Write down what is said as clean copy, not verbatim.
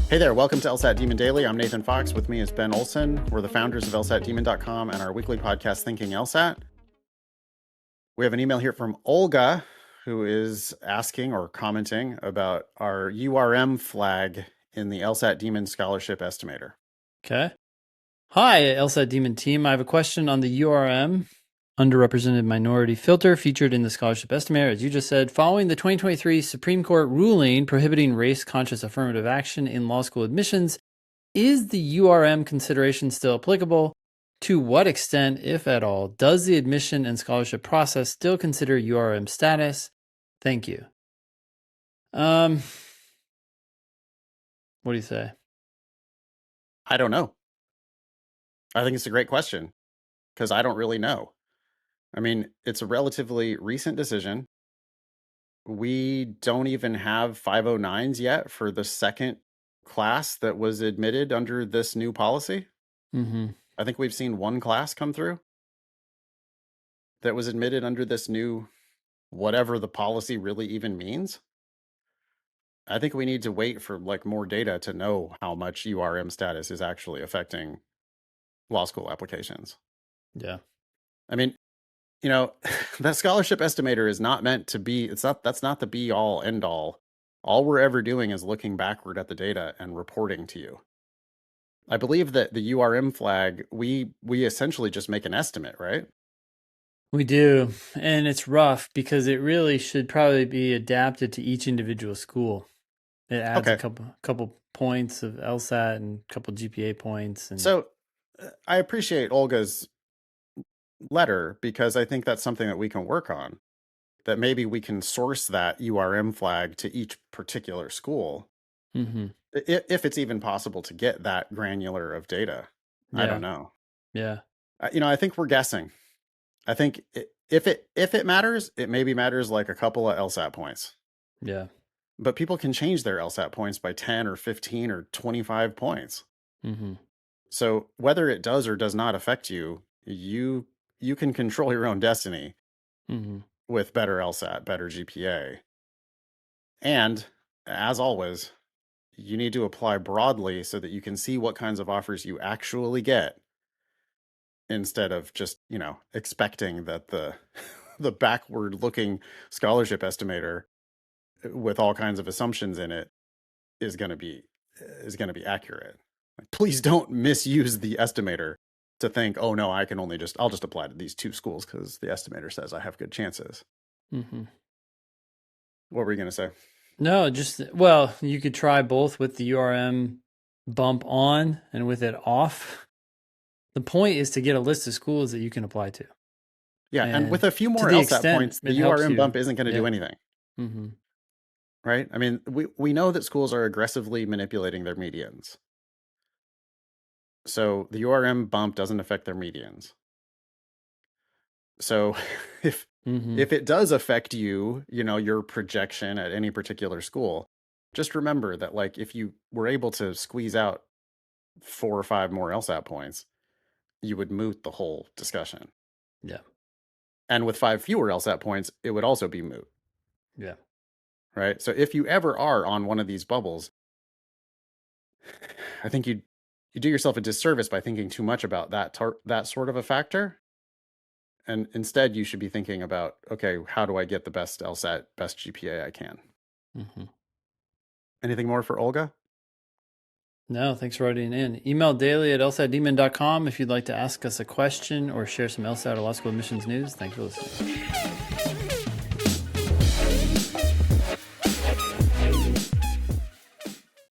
Hey there, welcome to LSAT Demon Daily. I'm Nathan Fox. With me is Ben Olson. We're the founders of lsatdemon.com and our weekly podcast, Thinking LSAT. We have an email here from Olga, who is asking or commenting about our URM flag in the LSAT Demon Scholarship Estimator. Okay. Hi, LSAT Demon team. I have a question on the URM, underrepresented minority filter, featured in the Scholarship Estimator. As you just said, following the 2023 Supreme Court ruling prohibiting race-conscious affirmative action in law school admissions, is the URM consideration still applicable? To what extent, if at all, does the admission and scholarship process still consider URM status? Thank you. What do you say? I don't know. I think it's a great question because I don't really know. I mean, it's a relatively recent decision. We don't even have 509s yet for the second class that was admitted under this new policy. Mm-hmm. I think we've seen one class come through that was admitted under this new, whatever the policy really even means. I think we need to wait for more data to know how much URM status is actually affecting law school applications. Yeah. I mean, that scholarship estimator is not meant to be, that's not the be all end all. All we're ever doing is looking backward at the data and reporting to you. I believe that the URM flag, we essentially just make an estimate, right? We do, and it's rough because it really should probably be adapted to each individual school. It adds a couple points of LSAT and a couple GPA points. And so I appreciate Olga's letter because I think that's something that we can work on. That maybe we can source that URM flag to each particular school, if it's even possible to get that granular of data. Yeah. I don't know. Yeah. I think we're guessing. I think if it matters, it maybe matters like a couple of LSAT points. Yeah. But people can change their LSAT points by 10 or 15 or 25 points. Mm-hmm. So whether it does or does not affect you, you can control your own destiny with better LSAT, better GPA. And as always, you need to apply broadly so that you can see what kinds of offers you actually get instead of just, expecting that the backward looking scholarship estimator with all kinds of assumptions in it is going to be accurate. Please don't misuse the estimator to think, oh no, I'll just apply to these two schools because the estimator says I have good chances. What were you going to say? No, you could try both with the URM bump on and with it off. The point is to get a list of schools that you can apply to. Yeah, and with a few more LSAT points, the URM bump isn't going to do anything. Right? I mean, we know that schools are aggressively manipulating their medians. So the URM bump doesn't affect their medians. So if it does affect you, your projection at any particular school, just remember that if you were able to squeeze out 4 or 5 more LSAT points, you would moot the whole discussion. Yeah. And with 5 fewer LSAT points, it would also be moot. Yeah. Right? So if you ever are on one of these bubbles, I think you do yourself a disservice by thinking too much about that sort of a factor. And instead, you should be thinking about, okay, how do I get the best LSAT, best GPA I can? Anything more for Olga? No, thanks for writing in. Email daily@lsatdemon.com if you'd like to ask us a question or share some LSAT or law school admissions news. Thanks for listening.